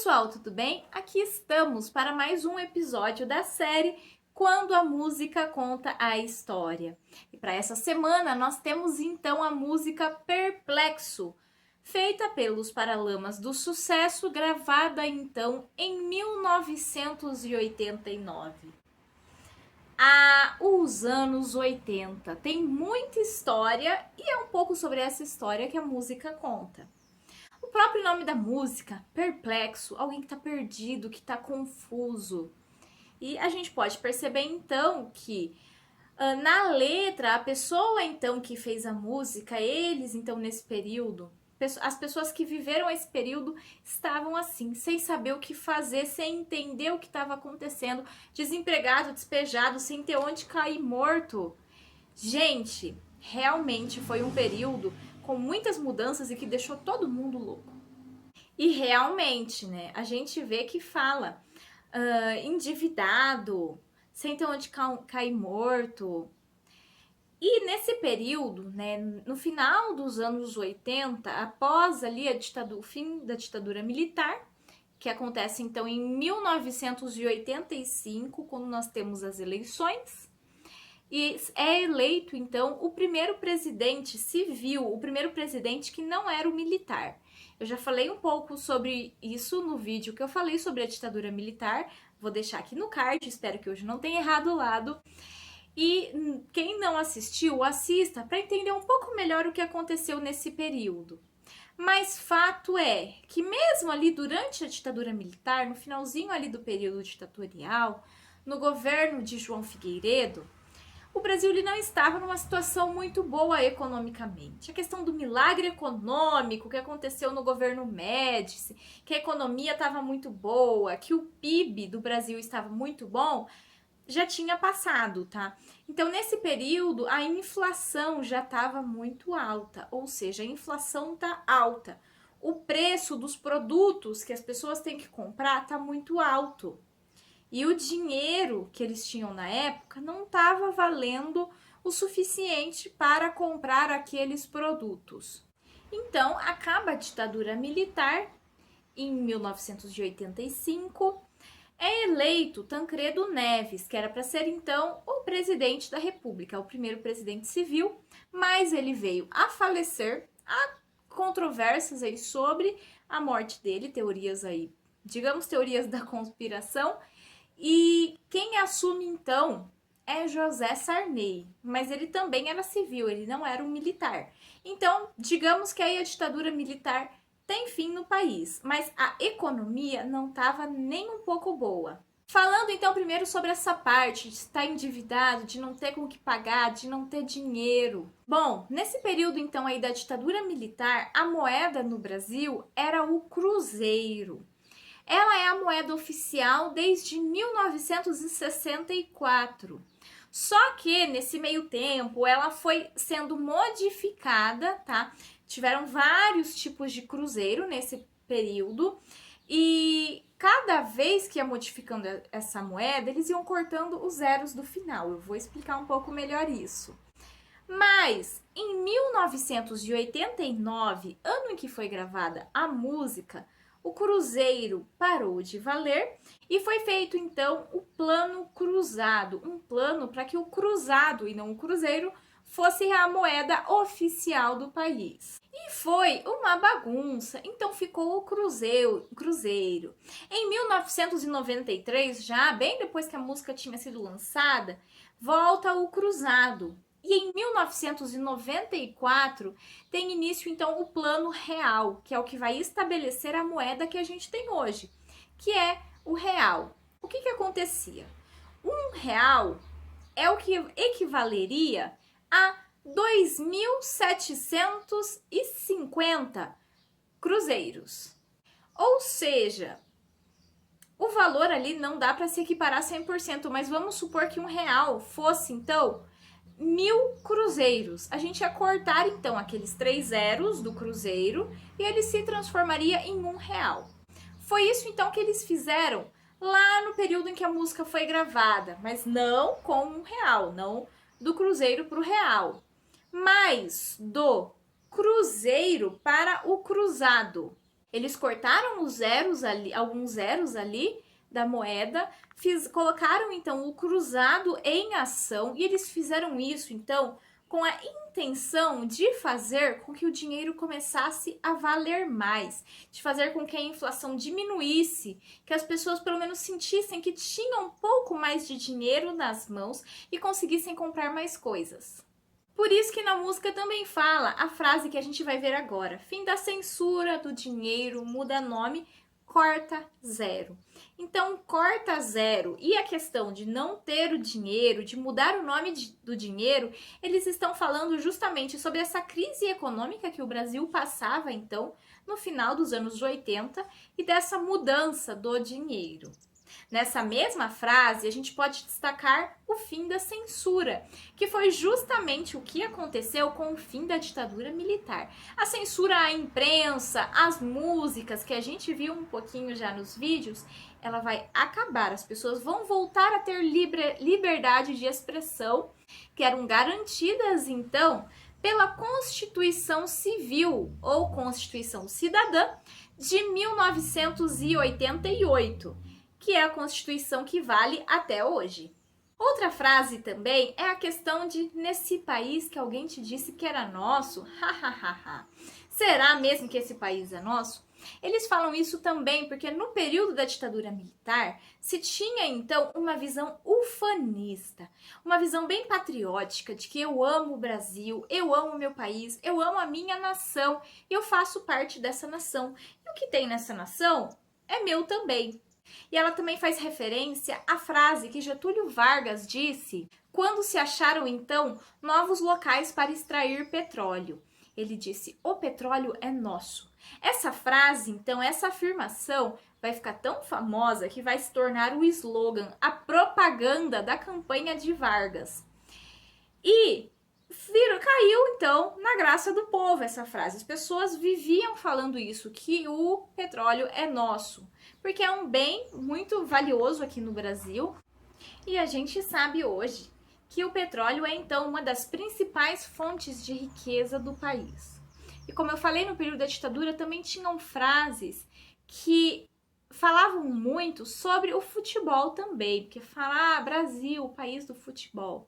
pessoal, tudo bem? Aqui estamos para mais um episódio da série Quando a Música Conta a História. E para essa semana nós temos então a música Perplexo, feita pelos Paralamas do Sucesso, gravada então em 1989. Os anos 80 tem muita história e é um pouco sobre essa história que a música conta. O próprio nome da música, perplexo, alguém que está perdido, que está confuso. E a gente pode perceber então que na letra, a pessoa então que fez a música, eles então nesse período, as pessoas que viveram esse período estavam assim, sem saber o que fazer, sem entender o que estava acontecendo, desempregado, despejado, sem ter onde cair morto. Gente, realmente foi um período com muitas mudanças e que deixou todo mundo louco. E realmente, né, a gente vê que fala endividado, sem ter onde cair morto. E nesse período, né, no final dos anos 80, após ali o fim da ditadura militar, que acontece então em 1985, quando nós temos as eleições, e é eleito, então, o primeiro presidente civil, o primeiro presidente que não era o militar. Eu já falei um pouco sobre isso no vídeo que eu falei sobre a ditadura militar. Vou deixar aqui no card, espero que hoje não tenha errado o lado. E quem não assistiu, assista para entender um pouco melhor o que aconteceu nesse período. Mas fato é que mesmo ali durante a ditadura militar, no finalzinho ali do período ditatorial, no governo de João Figueiredo, o Brasil ele não estava numa situação muito boa economicamente. A questão do milagre econômico que aconteceu no governo Médici, que a economia estava muito boa, que o PIB do Brasil estava muito bom, já tinha passado, tá? Então, nesse período, a inflação já estava muito alta, ou seja, a inflação tá alta. O preço dos produtos que as pessoas têm que comprar tá muito alto. E o dinheiro que eles tinham na época não estava valendo o suficiente para comprar aqueles produtos. Então, acaba a ditadura militar em 1985. É eleito Tancredo Neves, que era para ser então o presidente da República, o primeiro presidente civil, mas ele veio a falecer. Há controvérsias aí sobre a morte dele, teorias aí, digamos teorias da conspiração. E quem assume então é José Sarney, mas ele também era civil, ele não era um militar. Então, digamos que aí a ditadura militar tem fim no país, mas a economia não estava nem um pouco boa. Falando então primeiro sobre essa parte de estar endividado, de não ter com o que pagar, de não ter dinheiro. Bom, nesse período então aí da ditadura militar, a moeda no Brasil era o cruzeiro. Ela é a moeda oficial desde 1964. Só que nesse meio tempo ela foi sendo modificada, tá? Tiveram vários tipos de cruzeiro nesse período e cada vez que ia modificando essa moeda, eles iam cortando os zeros do final. Eu vou explicar um pouco melhor isso. Mas em 1989, ano em que foi gravada a música, o cruzeiro parou de valer e foi feito então o plano cruzado, um plano para que o cruzado e não o cruzeiro fosse a moeda oficial do país. E foi uma bagunça, então ficou o cruzeiro. Em 1993, já bem depois que a música tinha sido lançada, volta o cruzado. E em 1994 tem início então o Plano Real, que é o que vai estabelecer a moeda que a gente tem hoje, que é o real. O que acontecia? Um real é o que equivaleria a 2.750 cruzeiros. Ou seja, o valor ali não dá para se equiparar 100%, mas vamos supor que um real fosse então 1.000 cruzeiros. A gente ia cortar então aqueles 3 zeros do cruzeiro e ele se transformaria em R$1. Foi isso então que eles fizeram lá no período em que a música foi gravada, mas não com R$1, não do cruzeiro para o real, mas do cruzeiro para o cruzado. Eles cortaram os zeros ali, alguns zeros ali da moeda, colocaram então o cruzado em ação e eles fizeram isso então com a intenção de fazer com que o dinheiro começasse a valer mais, de fazer com que a inflação diminuísse, que as pessoas pelo menos sentissem que tinham um pouco mais de dinheiro nas mãos e conseguissem comprar mais coisas. Por isso que na música também fala a frase que a gente vai ver agora: fim da censura do dinheiro, muda nome, corta zero. Então, corta zero e a questão de não ter o dinheiro, de mudar o nome do dinheiro, eles estão falando justamente sobre essa crise econômica que o Brasil passava, então, no final dos anos 80 e dessa mudança do dinheiro. Nessa mesma frase, a gente pode destacar o fim da censura, que foi justamente o que aconteceu com o fim da ditadura militar. A censura à imprensa, às músicas, que a gente viu um pouquinho já nos vídeos, ela vai acabar. As pessoas vão voltar a ter liberdade de expressão, que eram garantidas, então, pela Constituição Civil ou Constituição Cidadã de 1988. Que é a Constituição que vale até hoje. Outra frase também é a questão de nesse país que alguém te disse que era nosso, hahaha. Será mesmo que esse país é nosso? Eles falam isso também porque no período da ditadura militar se tinha então uma visão ufanista, uma visão bem patriótica de que eu amo o Brasil, eu amo o meu país, eu amo a minha nação, eu faço parte dessa nação. E o que tem nessa nação é meu também. E ela também faz referência à frase que Getúlio Vargas disse quando se acharam, então, novos locais para extrair petróleo. Ele disse, o petróleo é nosso. Essa frase, então, essa afirmação vai ficar tão famosa que vai se tornar o slogan, a propaganda da campanha de Vargas. E caiu, então, na graça do povo essa frase. As pessoas viviam falando isso, que o petróleo é nosso, porque é um bem muito valioso aqui no Brasil. E a gente sabe hoje que o petróleo é, então, uma das principais fontes de riqueza do país. E como eu falei, no período da ditadura também tinham frases que falavam muito sobre o futebol também, porque falar Brasil, o país do futebol.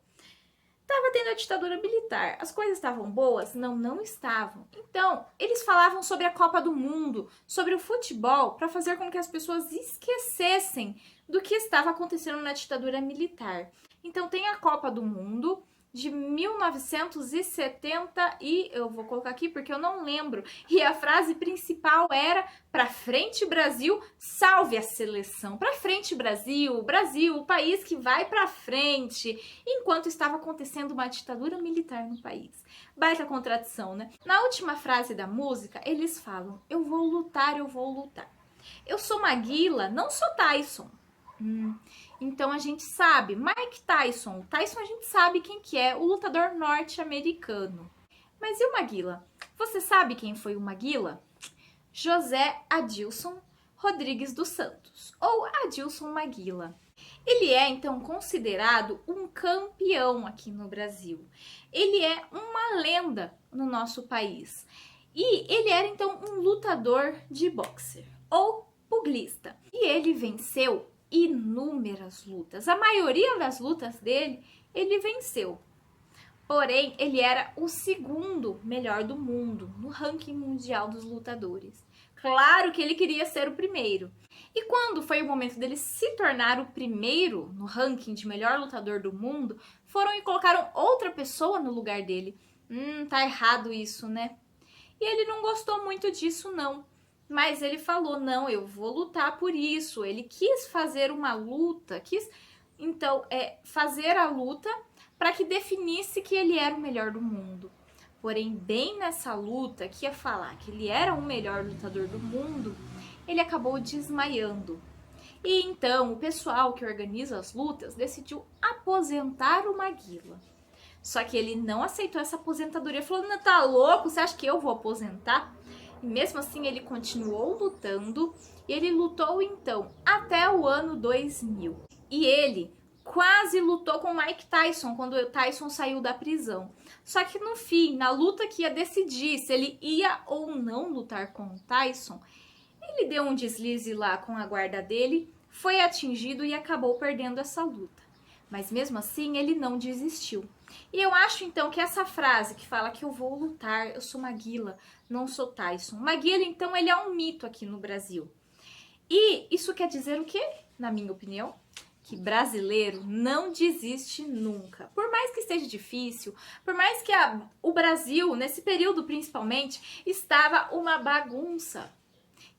Estava tendo a ditadura militar. As coisas estavam boas? Não, não estavam. Então, eles falavam sobre a Copa do Mundo, sobre o futebol, para fazer com que as pessoas esquecessem do que estava acontecendo na ditadura militar. Então, tem a Copa do Mundo de 1970 e eu vou colocar aqui porque eu não lembro. E a frase principal era: pra frente Brasil, salve a seleção. Pra frente Brasil, Brasil, o país que vai pra frente. Enquanto estava acontecendo uma ditadura militar no país. Baita contradição, né? Na última frase da música, eles falam: eu vou lutar, eu vou lutar. Eu sou Maguila, não sou Tyson. Então a gente sabe, Mike Tyson. Tyson a gente sabe quem que é, o lutador norte-americano. Mas e o Maguila? Você sabe quem foi o Maguila? José Adilson Rodrigues dos Santos, ou Adilson Maguila. Ele é, então, considerado um campeão aqui no Brasil. Ele é uma lenda no nosso país. E ele era, então, um lutador de boxe, ou pugilista. E ele venceu inúmeras lutas. A maioria das lutas dele, ele venceu. Porém, ele era o segundo melhor do mundo no ranking mundial dos lutadores. Claro que ele queria ser o primeiro. E quando foi o momento dele se tornar o primeiro no ranking de melhor lutador do mundo, foram e colocaram outra pessoa no lugar dele. Tá errado isso, né? E ele não gostou muito disso, não. Mas ele falou, não, eu vou lutar por isso. Ele quis fazer uma luta, então, fazer a luta para que definisse que ele era o melhor do mundo. Porém, bem nessa luta, que ia falar que ele era o melhor lutador do mundo, ele acabou desmaiando. E então, o pessoal que organiza as lutas decidiu aposentar o Maguila. Só que ele não aceitou essa aposentadoria. Falou, não, tá louco? Você acha que eu vou aposentar? E mesmo assim, ele continuou lutando. E ele lutou, então, até o ano 2000. E ele quase lutou com o Mike Tyson, quando o Tyson saiu da prisão. Só que no fim, na luta que ia decidir se ele ia ou não lutar com o Tyson, Ele deu um deslize lá com a guarda dele, foi atingido e acabou perdendo essa luta. Mas mesmo assim, ele não desistiu. E eu acho então que essa frase que fala que eu vou lutar, eu sou Maguila, não sou Tyson. Maguila, então, ele é um mito aqui no Brasil. E isso quer dizer o quê? Na minha opinião, que brasileiro não desiste nunca. Por mais que esteja difícil, por mais que o Brasil, nesse período principalmente, estava uma bagunça.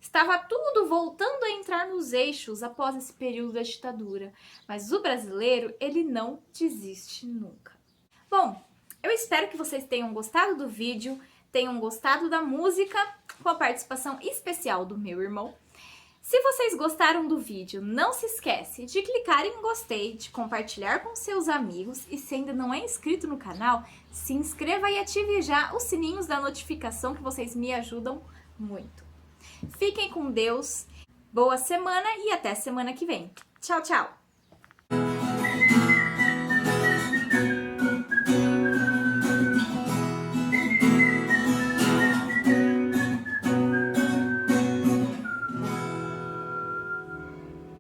Estava tudo voltando a entrar nos eixos após esse período da ditadura. Mas o brasileiro, ele não desiste nunca. Bom, eu espero que vocês tenham gostado do vídeo, tenham gostado da música, com a participação especial do meu irmão. Se vocês gostaram do vídeo, não se esquece de clicar em gostei, de compartilhar com seus amigos e se ainda não é inscrito no canal, se inscreva e ative já os sininhos da notificação que vocês me ajudam muito. Fiquem com Deus, boa semana e até semana que vem. Tchau, tchau!